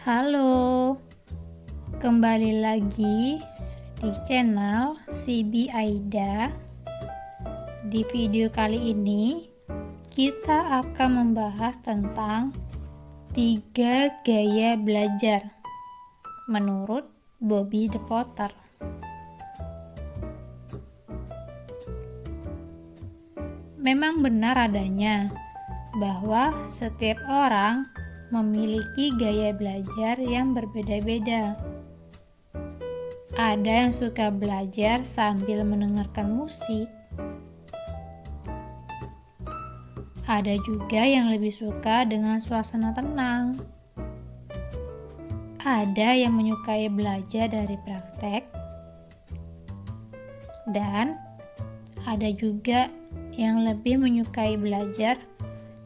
Halo, kembali lagi di channel CB Aida. Di video kali ini kita akan membahas tentang 3 gaya belajar menurut Bobby the Potter. Memang benar adanya bahwa setiap orang memiliki gaya belajar yang berbeda-beda. Ada yang suka belajar sambil mendengarkan musik. Ada juga yang lebih suka dengan suasana tenang. Ada yang menyukai belajar dari praktek. Dan ada juga yang lebih menyukai belajar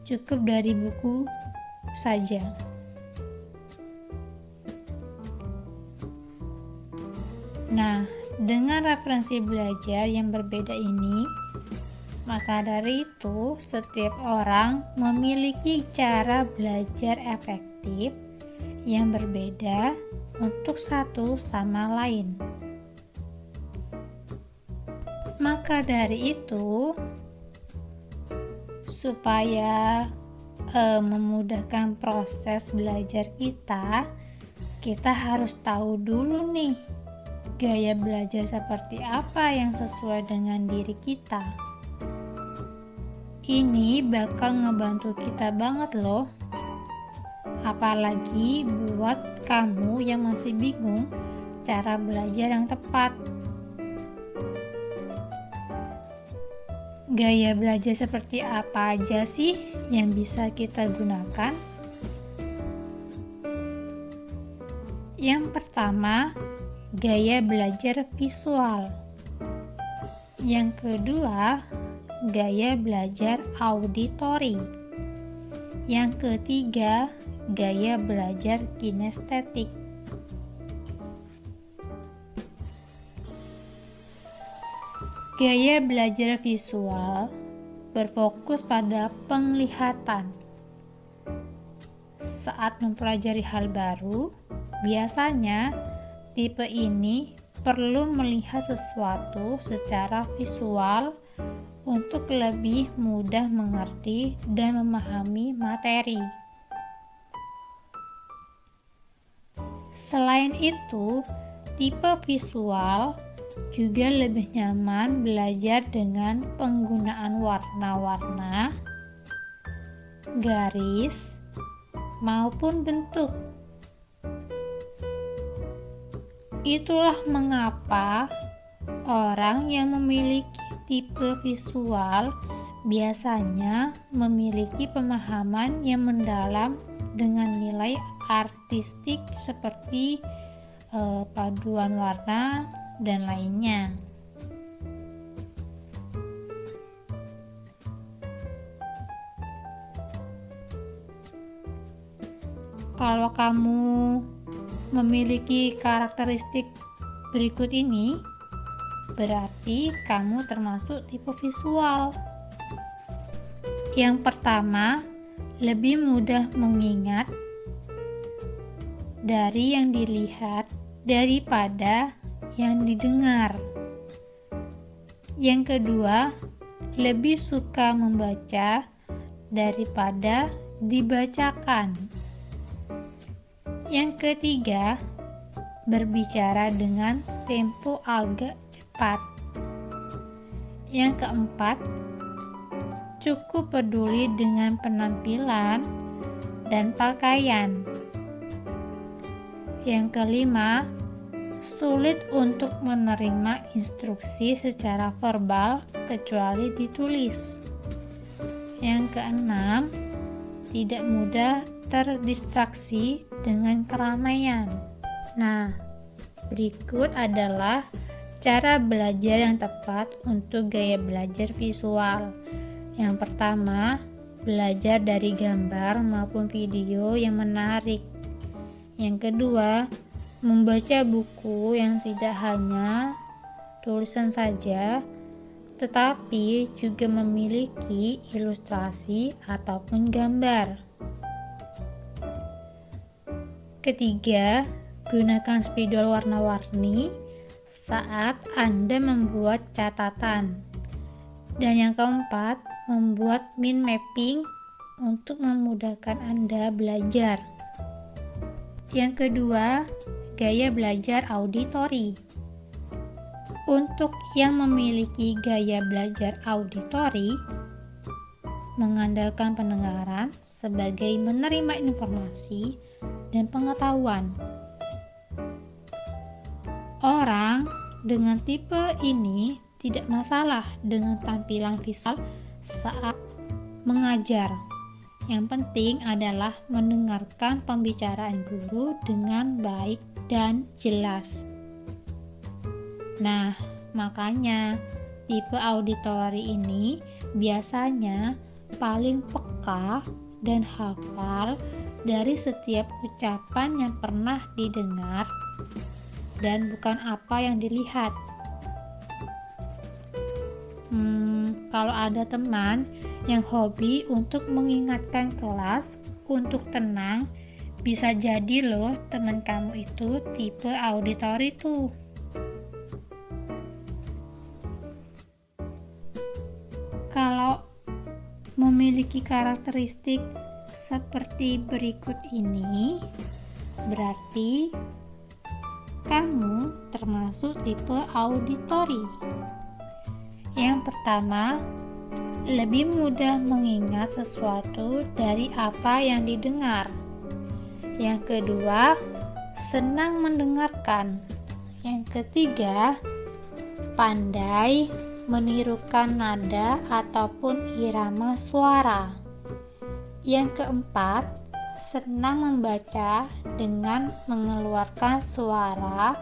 cukup dari buku saja. Nah, dengan referensi belajar yang berbeda ini, maka dari itu setiap orang memiliki cara belajar efektif yang berbeda untuk satu sama lain. Maka dari itu, supaya memudahkan proses belajar kita harus tahu dulu nih gaya belajar seperti apa yang sesuai dengan diri kita. Ini bakal ngebantu kita banget loh, apalagi buat kamu yang masih bingung cara belajar yang tepat. Gaya belajar seperti apa aja sih yang bisa kita gunakan? Yang pertama, gaya belajar visual. Yang kedua, gaya belajar auditori. Yang ketiga, gaya belajar kinestetik. Gaya belajar visual berfokus pada penglihatan. Saat mempelajari hal baru, biasanya tipe ini perlu melihat sesuatu secara visual untuk lebih mudah mengerti dan memahami materi. Selain itu, tipe visual juga lebih nyaman belajar dengan penggunaan warna-warna, garis, maupun bentuk. Itulah mengapa orang yang memiliki tipe visual biasanya memiliki pemahaman yang mendalam dengan nilai artistik seperti paduan warna dan lainnya. Kalau kamu memiliki karakteristik berikut ini, berarti kamu termasuk tipe visual. Yang pertama, lebih mudah mengingat dari yang dilihat daripada yang didengar. Yang kedua, lebih suka membaca daripada dibacakan. Yang ketiga, berbicara dengan tempo agak cepat. Yang keempat, cukup peduli dengan penampilan dan pakaian. Yang kelima, sulit untuk menerima instruksi secara verbal kecuali ditulis. Yang keenam, tidak mudah terdistraksi dengan keramaian. Nah, berikut adalah cara belajar yang tepat untuk gaya belajar visual. Yang pertama, belajar dari gambar maupun video yang menarik. Yang kedua, membaca buku yang tidak hanya tulisan saja, tetapi juga memiliki ilustrasi ataupun gambar. Ketiga, gunakan spidol warna-warni saat Anda membuat catatan. Dan yang keempat, membuat mind mapping untuk memudahkan Anda belajar. Yang kedua, gaya belajar auditori. Untuk yang memiliki gaya belajar auditori, mengandalkan pendengaran sebagai menerima informasi dan pengetahuan. Orang dengan tipe ini tidak masalah dengan tampilan visual saat mengajar. Yang penting adalah mendengarkan pembicaraan guru dengan baik dan jelas. Nah, makanya tipe auditori ini biasanya paling peka dan hafal dari setiap ucapan yang pernah didengar dan bukan apa yang dilihat. Kalau ada teman yang hobi untuk mengingatkan kelas untuk tenang, bisa jadi loh teman kamu itu tipe auditori tuh. Kalau memiliki karakteristik seperti berikut ini, berarti kamu termasuk tipe auditori. Yang pertama, lebih mudah mengingat sesuatu dari apa yang didengar. Yang kedua, senang mendengarkan. Yang ketiga, pandai menirukan nada ataupun irama suara. Yang keempat, senang membaca dengan mengeluarkan suara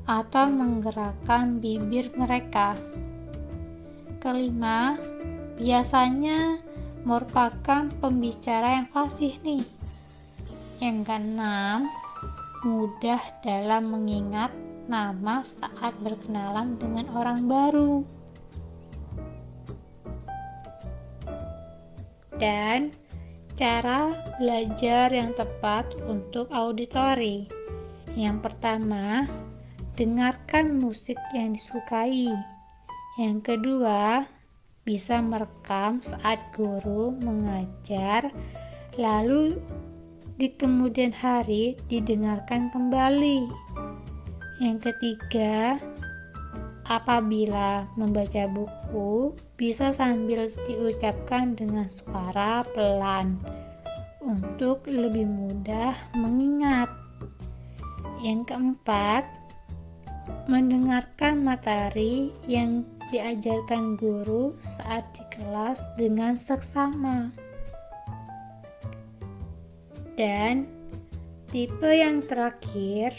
atau menggerakkan bibir mereka. Kelima, biasanya merupakan pembicara yang fasih nih. Yang keenam, mudah dalam mengingat nama saat berkenalan dengan orang baru. Dan cara belajar yang tepat untuk auditori. Yang pertama, dengarkan musik yang disukai. Yang kedua, bisa merekam saat guru mengajar, lalu di kemudian hari didengarkan kembali. Yang ketiga, apabila membaca buku, bisa sambil diucapkan dengan suara pelan untuk lebih mudah mengingat. Yang keempat, mendengarkan materi yang diajarkan guru saat di kelas dengan seksama. Dan tipe yang terakhir,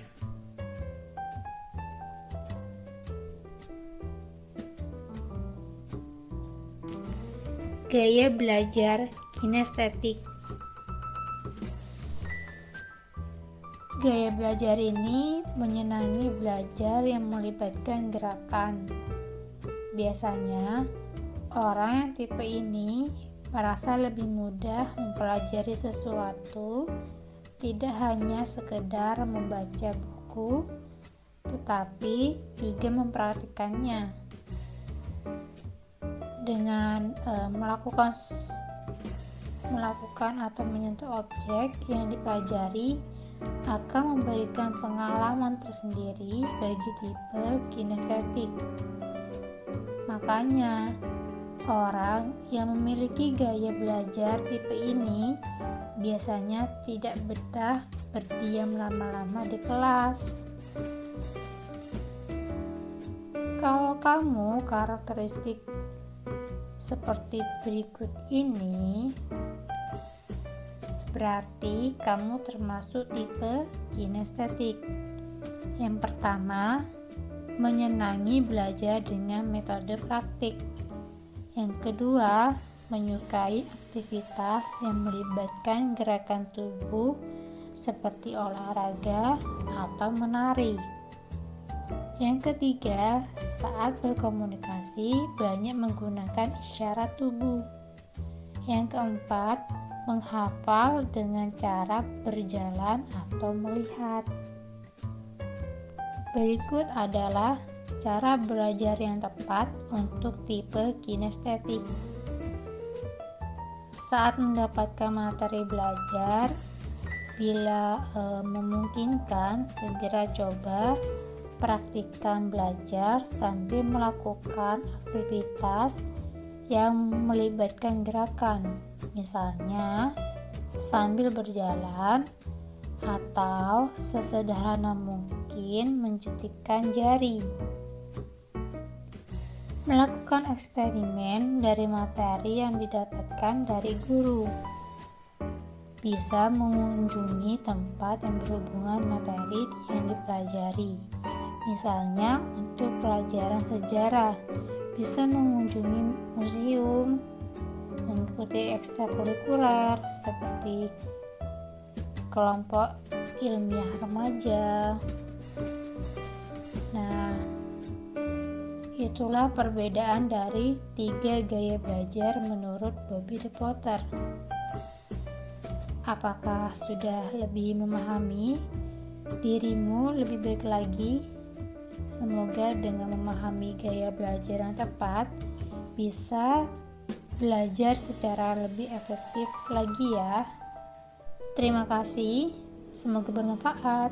gaya belajar kinestetik. Gaya belajar ini menyenangi belajar yang melibatkan gerakan. Biasanya, orang yang tipe ini merasa lebih mudah mempelajari sesuatu, tidak hanya sekedar membaca buku, tetapi juga mempraktikkannya. Dengan melakukan atau menyentuh objek yang dipelajari akan memberikan pengalaman tersendiri bagi tipe kinestetik. Makanya, orang yang memiliki gaya belajar tipe ini biasanya tidak betah berdiam lama-lama di kelas. Kalau kamu karakteristik seperti berikut ini, berarti kamu termasuk tipe kinestetik. Yang pertama, menyenangi belajar dengan metode praktik. Yang kedua, menyukai aktivitas yang melibatkan gerakan tubuh seperti olahraga atau menari. Yang ketiga, saat berkomunikasi banyak menggunakan isyarat tubuh. Yang keempat, menghafal dengan cara berjalan atau melihat. Berikut adalah cara belajar yang tepat untuk tipe kinestetik. Saat mendapatkan materi belajar, bila memungkinkan, segera coba praktikkan belajar sambil melakukan aktivitas yang melibatkan gerakan, misalnya sambil berjalan atau sesederhana mungkin mencetikkan jari. Melakukan eksperimen dari materi yang didapatkan dari guru. Bisa mengunjungi tempat yang berhubungan materi yang dipelajari. Misalnya untuk pelajaran sejarah, bisa mengunjungi museum, mengikuti ekstrakurikuler seperti kelompok ilmiah remaja. Nah, itulah perbedaan dari 3 gaya belajar menurut Bobby the Potter. Apakah sudah lebih memahami dirimu lebih baik lagi? Semoga dengan memahami gaya belajar yang tepat, bisa belajar secara lebih efektif lagi ya. Terima kasih, semoga bermanfaat.